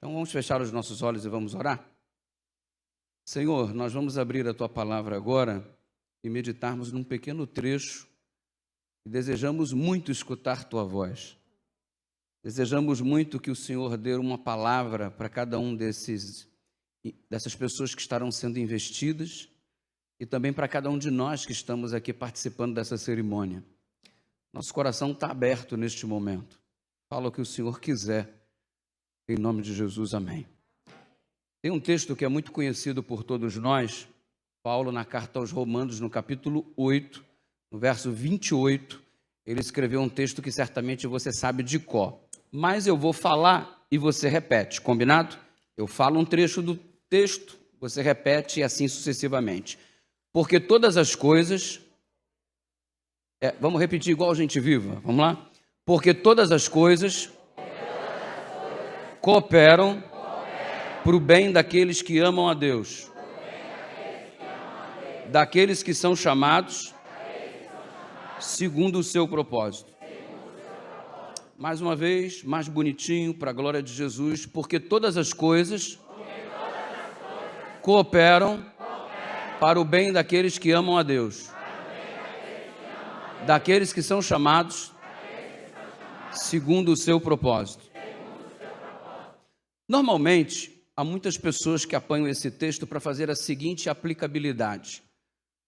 Então vamos fechar os nossos olhos e vamos orar? Senhor, nós vamos abrir a Tua palavra agora e meditarmos num pequeno trecho e desejamos muito escutar Tua voz. Desejamos muito que o Senhor dê uma palavra para cada um dessas pessoas que estarão sendo investidas e também para cada um de nós que estamos aqui participando dessa cerimônia. Nosso coração está aberto neste momento. Fala o que o Senhor quiser. Em nome de Jesus, amém. Tem um texto que é muito conhecido por todos nós, Paulo, na carta aos Romanos, no capítulo 8, no verso 28, ele escreveu um texto que certamente você sabe de cor. Mas eu vou falar e você repete, combinado? Eu falo um trecho do texto, você repete e assim sucessivamente. Porque todas as coisas... vamos repetir igual gente viva, vamos lá? Porque todas as coisas cooperam para o bem daqueles que amam a Deus, daqueles que são chamados segundo o seu propósito. Mais uma vez, mais bonitinho, para a glória de Jesus, porque todas as coisas cooperam para o bem daqueles que amam a Deus, daqueles que são chamados segundo o seu propósito. Normalmente, há muitas pessoas que apanham esse texto para fazer a seguinte aplicabilidade.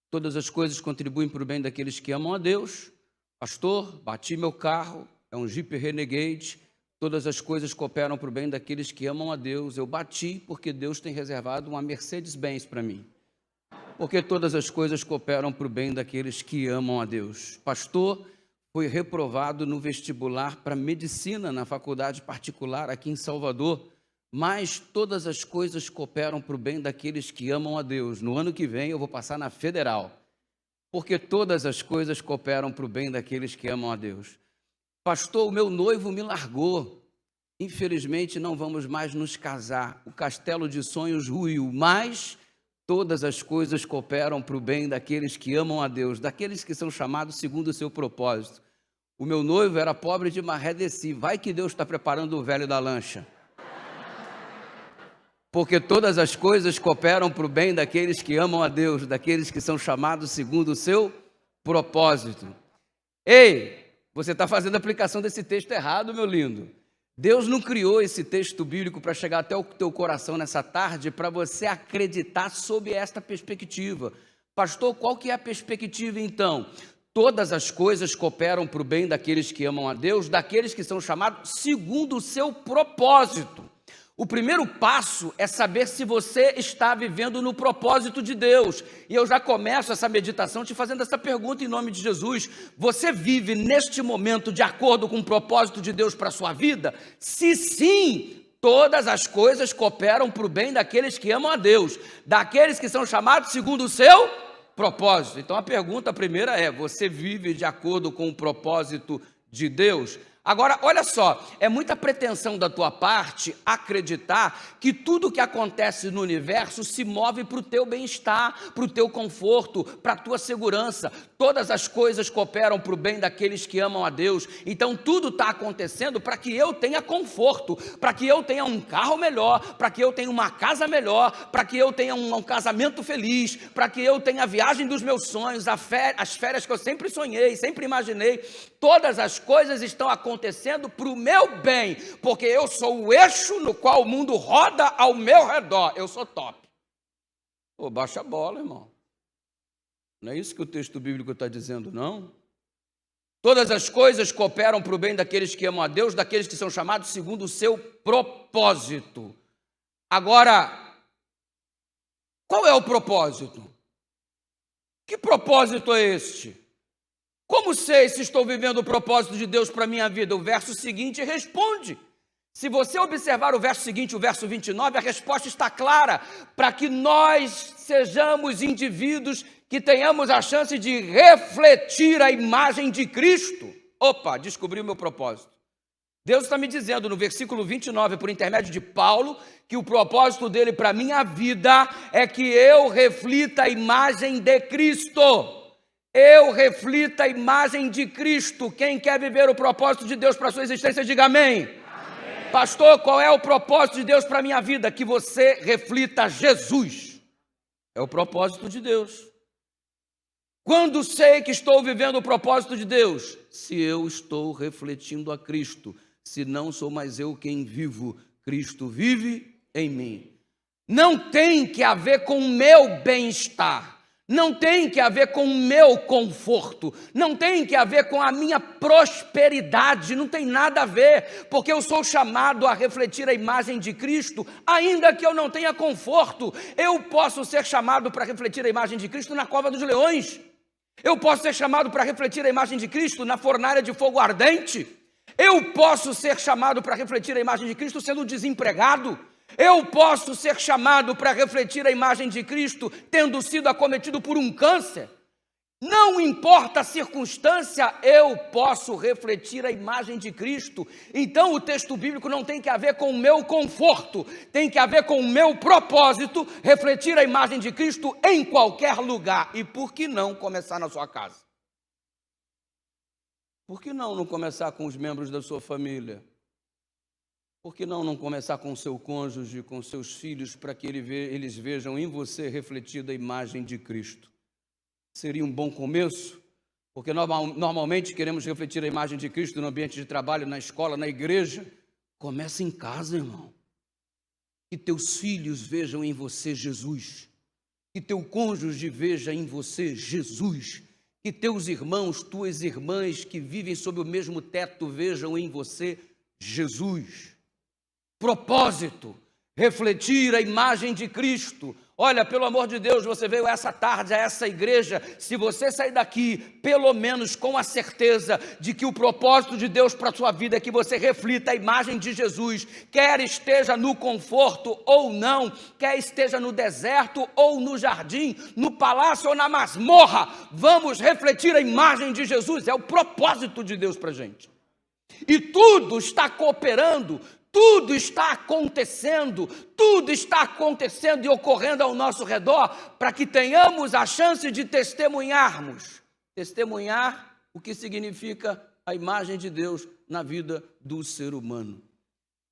Todas as coisas contribuem para o bem daqueles que amam a Deus. Pastor, bati meu carro, é um Jeep Renegade. Todas as coisas cooperam para o bem daqueles que amam a Deus. Eu bati porque Deus tem reservado uma Mercedes-Benz para mim. Porque todas as coisas cooperam para o bem daqueles que amam a Deus. Pastor, foi reprovado no vestibular para medicina na faculdade particular aqui em Salvador. Mas todas as coisas cooperam para o bem daqueles que amam a Deus. No ano que vem eu vou passar na federal, porque todas as coisas cooperam para o bem daqueles que amam a Deus. Pastor, o meu noivo me largou. Infelizmente não vamos mais nos casar. O castelo de sonhos ruiu, mas todas as coisas cooperam para o bem daqueles que amam a Deus, daqueles que são chamados segundo o seu propósito. O meu noivo era pobre de maré desci. Vai que Deus está preparando o velho da lancha. Porque todas as coisas cooperam para o bem daqueles que amam a Deus, daqueles que são chamados segundo o seu propósito. Ei, você está fazendo a aplicação desse texto errado, meu lindo. Deus não criou esse texto bíblico para chegar até o teu coração nessa tarde, para você acreditar sob esta perspectiva. Pastor, qual que é a perspectiva então? Todas as coisas cooperam para o bem daqueles que amam a Deus, daqueles que são chamados segundo o seu propósito. O primeiro passo é saber se você está vivendo no propósito de Deus. E eu já começo essa meditação te fazendo essa pergunta em nome de Jesus. Você vive neste momento de acordo com o propósito de Deus para a sua vida? Se sim, todas as coisas cooperam para o bem daqueles que amam a Deus, daqueles que são chamados segundo o seu propósito. Então a pergunta primeira é, você vive de acordo com o propósito de Deus? Agora, olha só, é muita pretensão da tua parte acreditar que tudo que acontece no universo se move para o teu bem-estar, para o teu conforto, para a tua segurança. Todas as coisas cooperam para o bem daqueles que amam a Deus. Então, tudo está acontecendo para que eu tenha conforto, para que eu tenha um carro melhor, para que eu tenha uma casa melhor, para que eu tenha um casamento feliz, para que eu tenha a viagem dos meus sonhos, as férias que eu sempre sonhei, sempre imaginei. Todas as coisas estão acontecendo para o meu bem, porque eu sou o eixo no qual o mundo roda ao meu redor. Eu sou top. Pô, baixa a bola, irmão. Não é isso que o texto bíblico está dizendo, não? Todas as coisas cooperam para o bem daqueles que amam a Deus, daqueles que são chamados segundo o seu propósito. Agora, qual é o propósito? Que propósito é este? Como sei se estou vivendo o propósito de Deus para a minha vida? O verso seguinte responde. Se você observar o verso seguinte, o verso 29, a resposta está clara. Para que nós sejamos indivíduos que tenhamos a chance de refletir a imagem de Cristo. Opa, descobri o meu propósito. Deus está me dizendo no versículo 29, por intermédio de Paulo, que o propósito dele para a minha vida é que eu reflita a imagem de Cristo. Eu reflito a imagem de Cristo. Quem quer viver o propósito de Deus para a sua existência, diga amém. Amém. Pastor, qual é o propósito de Deus para a minha vida? Que você reflita Jesus. É o propósito de Deus. Quando sei que estou vivendo o propósito de Deus? Se eu estou refletindo a Cristo. Se não sou mais eu quem vivo, Cristo vive em mim. Não tem que haver com o meu bem-estar. Não tem que haver com o meu conforto, não tem que haver com a minha prosperidade, não tem nada a ver, porque eu sou chamado a refletir a imagem de Cristo, ainda que eu não tenha conforto. Eu posso ser chamado para refletir a imagem de Cristo na cova dos leões, eu posso ser chamado para refletir a imagem de Cristo na fornalha de fogo ardente, eu posso ser chamado para refletir a imagem de Cristo sendo desempregado. Eu posso ser chamado para refletir a imagem de Cristo tendo sido acometido por um câncer. Não importa a circunstância, eu posso refletir a imagem de Cristo. Então o texto bíblico não tem que haver com o meu conforto, tem que haver com o meu propósito, refletir a imagem de Cristo em qualquer lugar. E por que não começar na sua casa? Por que não começar com os membros da sua família? Por que não começar com o seu cônjuge, com seus filhos, para que eles vejam em você refletida a imagem de Cristo? Seria um bom começo, porque normalmente queremos refletir a imagem de Cristo no ambiente de trabalho, na escola, na igreja. Começa em casa, irmão. Que teus filhos vejam em você Jesus, que teu cônjuge veja em você Jesus, que teus irmãos, tuas irmãs que vivem sob o mesmo teto vejam em você Jesus. Propósito, refletir a imagem de Cristo. Olha, pelo amor de Deus, você veio essa tarde a essa igreja, se você sair daqui, pelo menos com a certeza de que o propósito de Deus para a sua vida é que você reflita a imagem de Jesus, quer esteja no conforto ou não, quer esteja no deserto ou no jardim, no palácio ou na masmorra, vamos refletir a imagem de Jesus, é o propósito de Deus para a gente. E tudo está cooperando, tudo está acontecendo e ocorrendo ao nosso redor para que tenhamos a chance de testemunharmos. Testemunhar o que significa a imagem de Deus na vida do ser humano.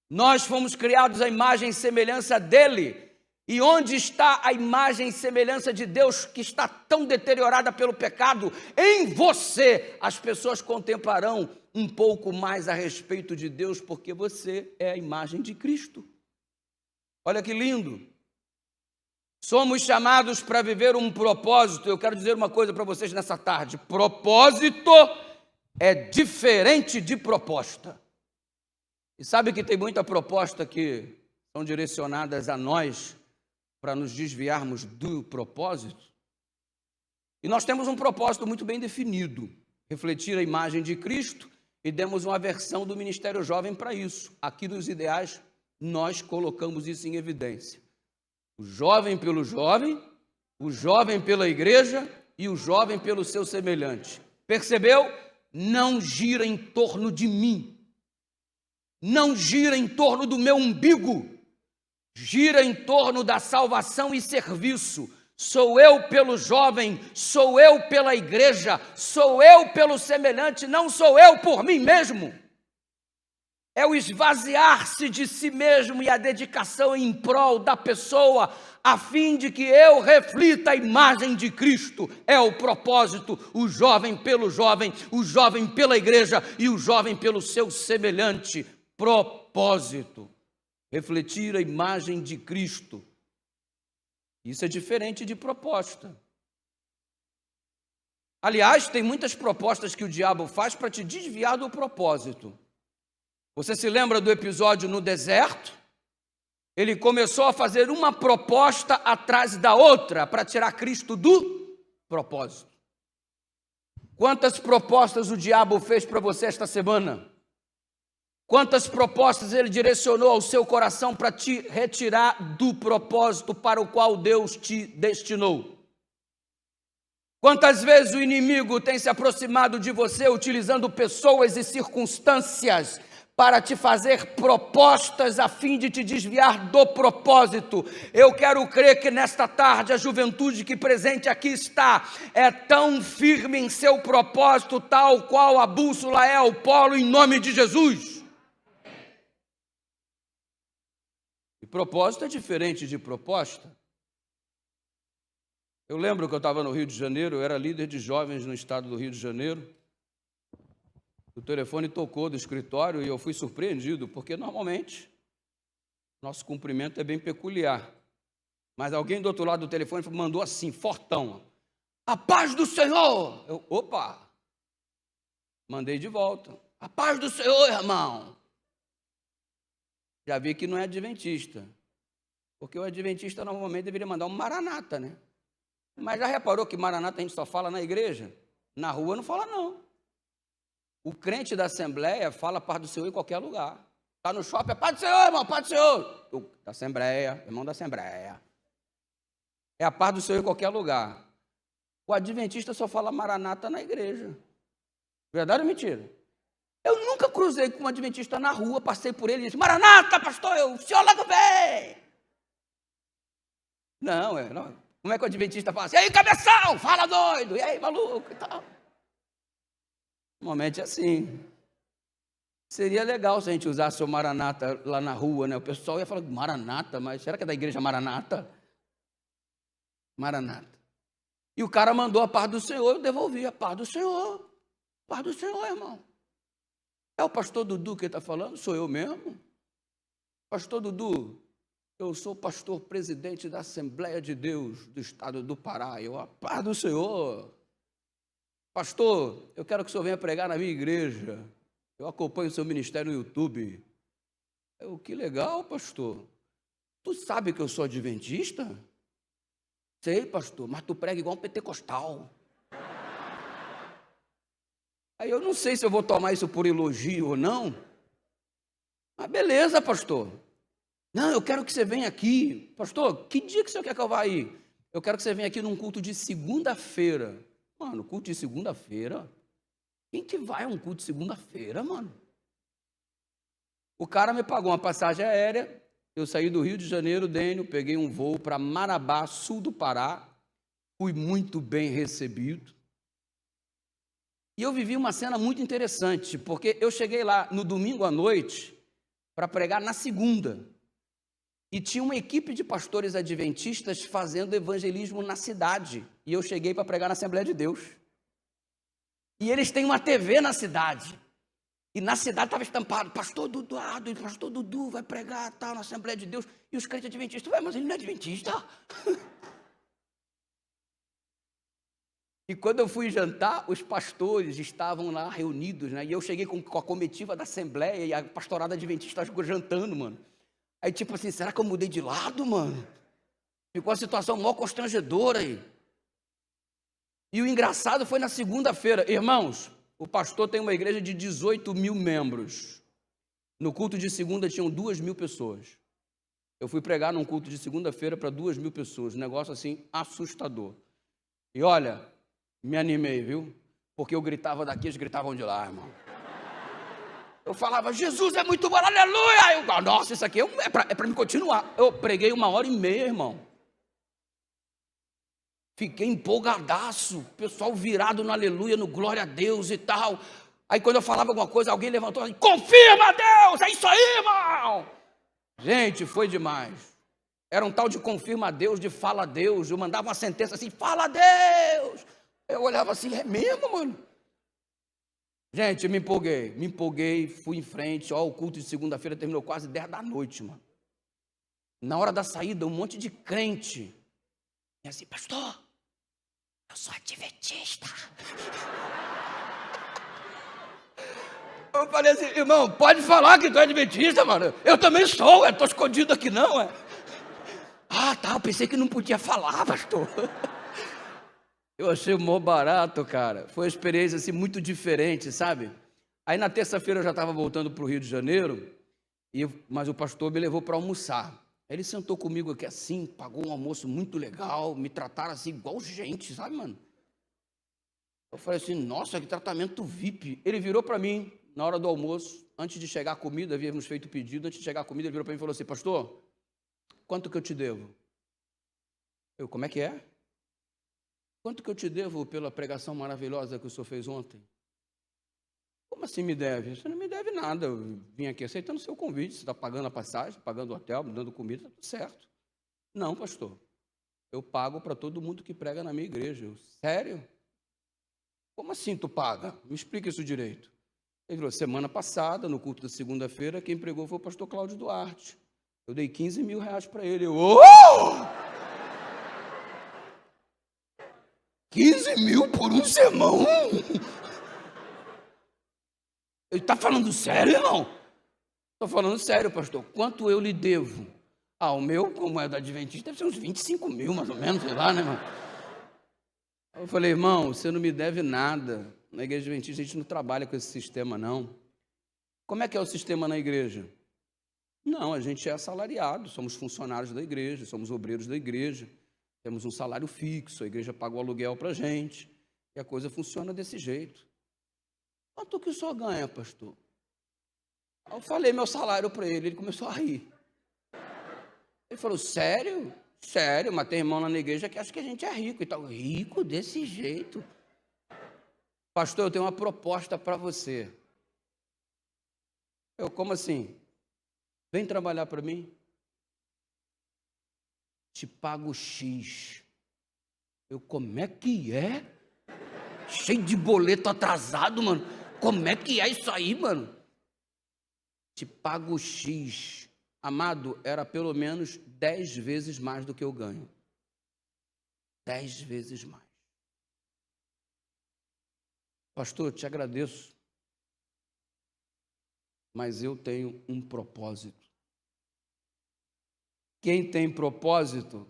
Nós fomos criados à imagem e semelhança dele. E onde está a imagem e semelhança de Deus que está tão deteriorada pelo pecado? Em você, as pessoas contemplarão um pouco mais a respeito de Deus, porque você é a imagem de Cristo. Olha que lindo. Somos chamados para viver um propósito. Eu quero dizer uma coisa para vocês nessa tarde. Propósito é diferente de proposta. E sabe que tem muita proposta que são direcionadas a nós para nos desviarmos do propósito? E nós temos um propósito muito bem definido. Refletir a imagem de Cristo. E demos uma versão do Ministério Jovem para isso. Aqui nos ideais, nós colocamos isso em evidência. O jovem pelo jovem, o jovem pela igreja e o jovem pelo seu semelhante. Percebeu? Não gira em torno de mim. Não gira em torno do meu umbigo. Gira em torno da salvação e serviço. Sou eu pelo jovem, sou eu pela igreja, sou eu pelo semelhante, não sou eu por mim mesmo. É o esvaziar-se de si mesmo e a dedicação em prol da pessoa, a fim de que eu reflita a imagem de Cristo. É o propósito, o jovem pelo jovem, o jovem pela igreja e o jovem pelo seu semelhante. Propósito, refletir a imagem de Cristo. Isso é diferente de proposta. Aliás, tem muitas propostas que o diabo faz para te desviar do propósito. Você se lembra do episódio no deserto? Ele começou a fazer uma proposta atrás da outra para tirar Cristo do propósito. Quantas propostas o diabo fez para você esta semana? Quantas propostas ele direcionou ao seu coração para te retirar do propósito para o qual Deus te destinou? Quantas vezes o inimigo tem se aproximado de você utilizando pessoas e circunstâncias para te fazer propostas a fim de te desviar do propósito? Eu quero crer que nesta tarde a juventude que presente aqui está é tão firme em seu propósito, tal qual a bússola é o polo, em nome de Jesus. E propósito é diferente de proposta. Eu lembro que eu estava no Rio de Janeiro, eu era líder de jovens no estado do Rio de Janeiro. O telefone tocou do escritório e eu fui surpreendido, porque normalmente nosso cumprimento é bem peculiar. Mas alguém do outro lado do telefone mandou assim, fortão: a paz do Senhor! Opa! Mandei de volta: a paz do Senhor, irmão! Já vi que não é adventista, porque o adventista normalmente deveria mandar um maranata, né? Mas já reparou que maranata a gente só fala na igreja? Na rua não fala, não. O crente da Assembleia fala a paz do Senhor em qualquer lugar. Está no shopping, é paz do Senhor, irmão, paz do Senhor. Da Assembleia, irmão da Assembleia. É a paz do Senhor em qualquer lugar. O adventista só fala maranata na igreja. Verdade ou mentira? Eu nunca cruzei com um adventista na rua, passei por ele e disse: maranata, pastor, o senhor logo vem. Não. Como é que o adventista fala assim? E aí, cabeção, fala doido, e aí, maluco e tal. Normalmente é assim. Seria legal se a gente usasse o maranata lá na rua, né? O pessoal ia falar: maranata, mas será que é da igreja maranata? Maranata. E o cara mandou a paz do Senhor, eu devolvi a paz do Senhor. Paz do Senhor, irmão. É o pastor Dudu que está falando? Sou eu mesmo. Pastor Dudu, eu sou pastor presidente da Assembleia de Deus do estado do Pará. A paz do Senhor. Pastor, eu quero que o senhor venha pregar na minha igreja. Eu acompanho o seu ministério no YouTube. Que legal, pastor. Tu sabe que eu sou adventista? Sei, pastor, mas tu prega igual um pentecostal. Aí eu não sei se eu vou tomar isso por elogio ou não. Mas beleza, pastor. Não, eu quero que você venha aqui. Pastor, que dia que o senhor quer que eu vá aí? Eu quero que você venha aqui num culto de segunda-feira. Mano, culto de segunda-feira? Quem que vai a um culto de segunda-feira, mano? O cara me pagou uma passagem aérea. Eu saí do Rio de Janeiro, Dênio, peguei um voo para Marabá, sul do Pará. Fui muito bem recebido. E eu vivi uma cena muito interessante, porque eu cheguei lá no domingo à noite para pregar na segunda. E tinha uma equipe de pastores adventistas fazendo evangelismo na cidade. E eu cheguei para pregar na Assembleia de Deus. E eles têm uma TV na cidade. E na cidade estava estampado: pastor Dudu vai pregar tal, na Assembleia de Deus. E os crentes adventistas: ué, mas ele não é adventista? E quando eu fui jantar, os pastores estavam lá reunidos, né? E eu cheguei com a comitiva da Assembleia e a pastorada adventista ficou jantando, mano. Aí tipo assim, será que eu mudei de lado, mano? Ficou uma situação mó constrangedora aí. E o engraçado foi na segunda-feira. Irmãos, o pastor tem uma igreja de 18 mil membros. No culto de segunda tinham 2.000 pessoas. Eu fui pregar num culto de segunda-feira para 2.000 pessoas. Um negócio assim assustador. E olha, me animei, viu? Porque eu gritava daqui, eles gritavam de lá, irmão. Eu falava: Jesus é muito bom, aleluia! Eu, nossa, isso aqui é para me continuar. Eu preguei 1h30, irmão. Fiquei empolgadaço, o pessoal virado no aleluia, no glória a Deus e tal. Aí quando eu falava alguma coisa, alguém levantou e: confirma, Deus, é isso aí, irmão. Gente, foi demais. Era um tal de confirma Deus, de fala Deus. Eu mandava uma sentença assim: fala Deus. Eu olhava assim: é mesmo, mano? Gente, me empolguei, fui em frente. Ó, o culto de segunda-feira terminou quase 10 da noite, mano. Na hora da saída, um monte de crente. E assim: pastor, eu sou adventista. Eu falei assim: irmão, pode falar que tu é adventista, mano. Eu também sou, estou escondido aqui não, Ah, tá, eu pensei que não podia falar, pastor. Eu achei o mó barato, cara. Foi uma experiência assim muito diferente, sabe? Aí na terça-feira eu já estava voltando para o Rio de Janeiro, mas o pastor me levou para almoçar. Ele sentou comigo aqui assim, pagou um almoço muito legal, me trataram assim igual gente, sabe, mano? Eu falei assim: nossa, que tratamento VIP. Ele virou para mim na hora do almoço, antes de chegar a comida, havíamos feito o pedido, antes de chegar a comida, ele virou para mim e falou assim: pastor, quanto que eu te devo? Eu: como é que é? Quanto que eu te devo pela pregação maravilhosa que o senhor fez ontem? Como assim me deve? Você não me deve nada, eu vim aqui aceitando o seu convite, você está pagando a passagem, pagando o hotel, me dando comida, está tudo certo. Não, pastor, eu pago para todo mundo que prega na minha igreja. Eu, sério? Como assim tu paga? Me explica isso direito. Ele falou, semana passada, no culto da segunda-feira, quem pregou foi o pastor Cláudio Duarte. Eu dei 15 mil reais para ele. Eu, 15 mil por um sermão? Ele está falando sério, irmão? Estou falando sério, pastor. Quanto eu lhe devo? O meu, como é da Adventista, deve ser uns 25 mil, mais ou menos, sei lá, né, irmão? Eu falei, irmão, você não me deve nada. Na igreja Adventista a gente não trabalha com esse sistema, não. Como é que é o sistema na igreja? Não, a gente é assalariado, somos funcionários da igreja, somos obreiros da igreja, temos um salário fixo, a igreja paga o aluguel para a gente, e a coisa funciona desse jeito. Quanto que o senhor ganha, pastor? Eu falei meu salário para ele, ele começou a rir. Ele falou, sério? Sério, mas tem irmão lá na igreja que acha que a gente é rico e tal. Rico desse jeito? Pastor, eu tenho uma proposta para você. Eu, como assim? Vem trabalhar para mim. Te pago X. Eu, como é que é? Cheio de boleto atrasado, mano. Como é que é isso aí, mano? Te pago X. Amado, era pelo menos 10 vezes mais do que eu ganho. 10 vezes mais. Pastor, eu te agradeço, mas eu tenho um propósito. Quem tem propósito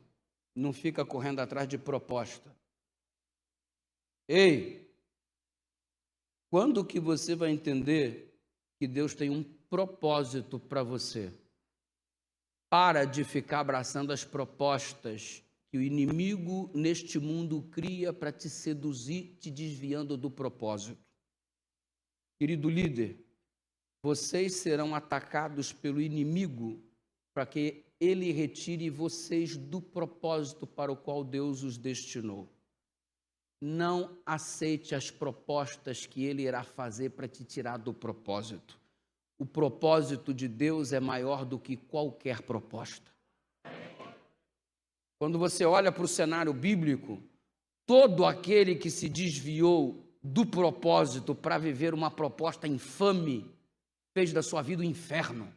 não fica correndo atrás de proposta. Ei, quando que você vai entender que Deus tem um propósito para você? Para de ficar abraçando as propostas que o inimigo neste mundo cria para te seduzir, te desviando do propósito. Querido líder, vocês serão atacados pelo inimigo para que ele retire vocês do propósito para o qual Deus os destinou. Não aceite as propostas que ele irá fazer para te tirar do propósito. O propósito de Deus é maior do que qualquer proposta. Quando você olha para o cenário bíblico, todo aquele que se desviou do propósito para viver uma proposta infame, fez da sua vida um inferno.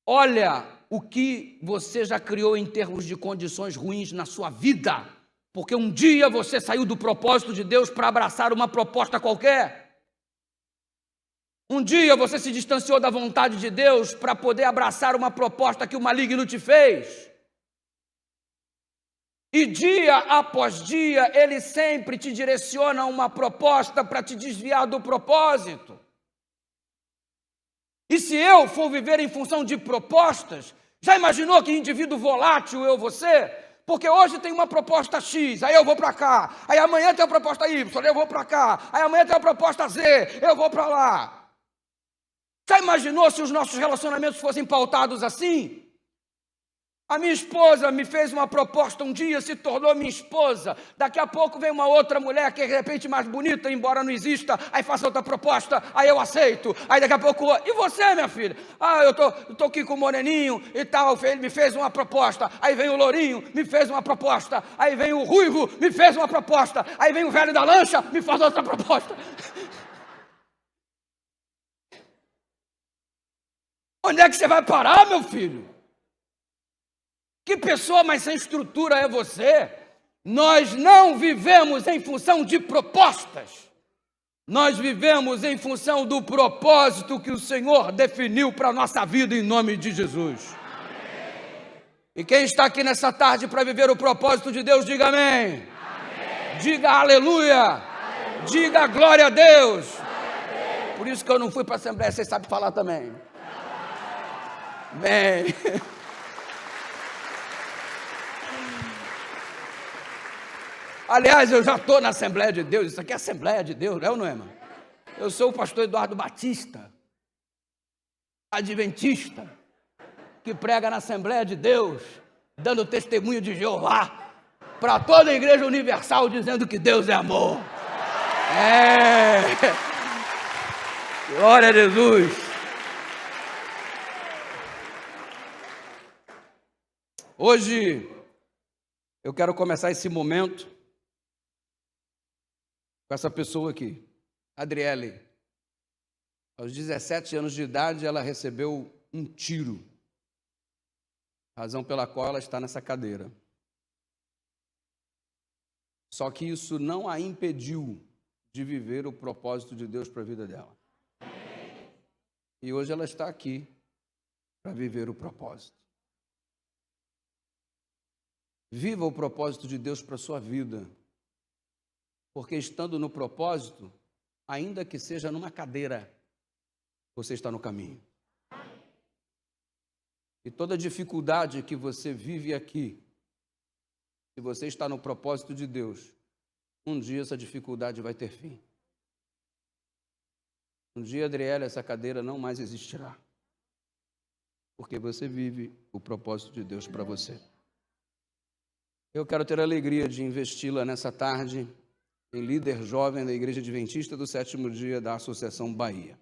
Olha o que você já criou em termos de condições ruins na sua vida, porque um dia você saiu do propósito de Deus para abraçar uma proposta qualquer. Um dia você se distanciou da vontade de Deus para poder abraçar uma proposta que o maligno te fez. E dia após dia, ele sempre te direciona uma proposta para te desviar do propósito. E se eu for viver em função de propostas, já imaginou que indivíduo volátil eu vou ser? Porque hoje tem uma proposta X, aí eu vou para cá. Aí amanhã tem a proposta Y, eu vou para cá. Aí amanhã tem a proposta Z, eu vou para lá. Já imaginou se os nossos relacionamentos fossem pautados assim? A minha esposa me fez uma proposta um dia, se tornou minha esposa. Daqui a pouco vem uma outra mulher que é de repente mais bonita, embora não exista. Aí faça outra proposta, aí eu aceito. Aí daqui a pouco, e você, minha filha? Eu tô aqui com o moreninho e tal, ele me fez uma proposta. Aí vem o lourinho, me fez uma proposta. Aí vem o ruivo, me fez uma proposta. Aí vem o velho da lancha, me faz outra proposta. Onde é que você vai parar, meu filho? Que pessoa mais sem estrutura é você? Nós não vivemos em função de propostas. Nós vivemos em função do propósito que o Senhor definiu para a nossa vida em nome de Jesus. Amém. E quem está aqui nessa tarde para viver o propósito de Deus, diga amém. Amém. Diga aleluia. Aleluia. Diga glória a Deus. Glória a Deus. Por isso que eu não fui para a Assembleia, vocês sabem falar também. Amém. Aliás, eu já estou na Assembleia de Deus. Isso aqui é Assembleia de Deus, não é ou não é, irmão? Eu sou o pastor Eduardo Batista, adventista, que prega na Assembleia de Deus, dando testemunho de Jeová para toda a Igreja Universal, dizendo que Deus é amor. Glória a Jesus. Hoje eu quero começar esse momento com essa pessoa aqui, Adriele. Aos 17 anos de idade, ela recebeu um tiro, razão pela qual ela está nessa cadeira. Só que isso não a impediu de viver o propósito de Deus para a vida dela. E hoje ela está aqui para viver o propósito. Viva o propósito de Deus para a sua vida, porque estando no propósito, ainda que seja numa cadeira, você está no caminho. E toda dificuldade que você vive aqui, se você está no propósito de Deus, um dia essa dificuldade vai ter fim. Um dia, Adriele, essa cadeira não mais existirá, porque você vive o propósito de Deus para você. Eu quero ter a alegria de investi-la nessa tarde em líder jovem da Igreja Adventista do Sétimo Dia da Associação Bahia.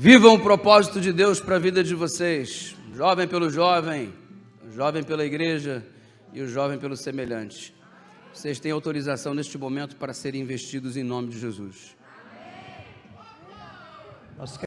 Vivam o propósito de Deus para a vida de vocês, jovem pelo jovem, jovem pela igreja e o jovem pelo semelhante. Vocês têm autorização neste momento para serem investidos em nome de Jesus.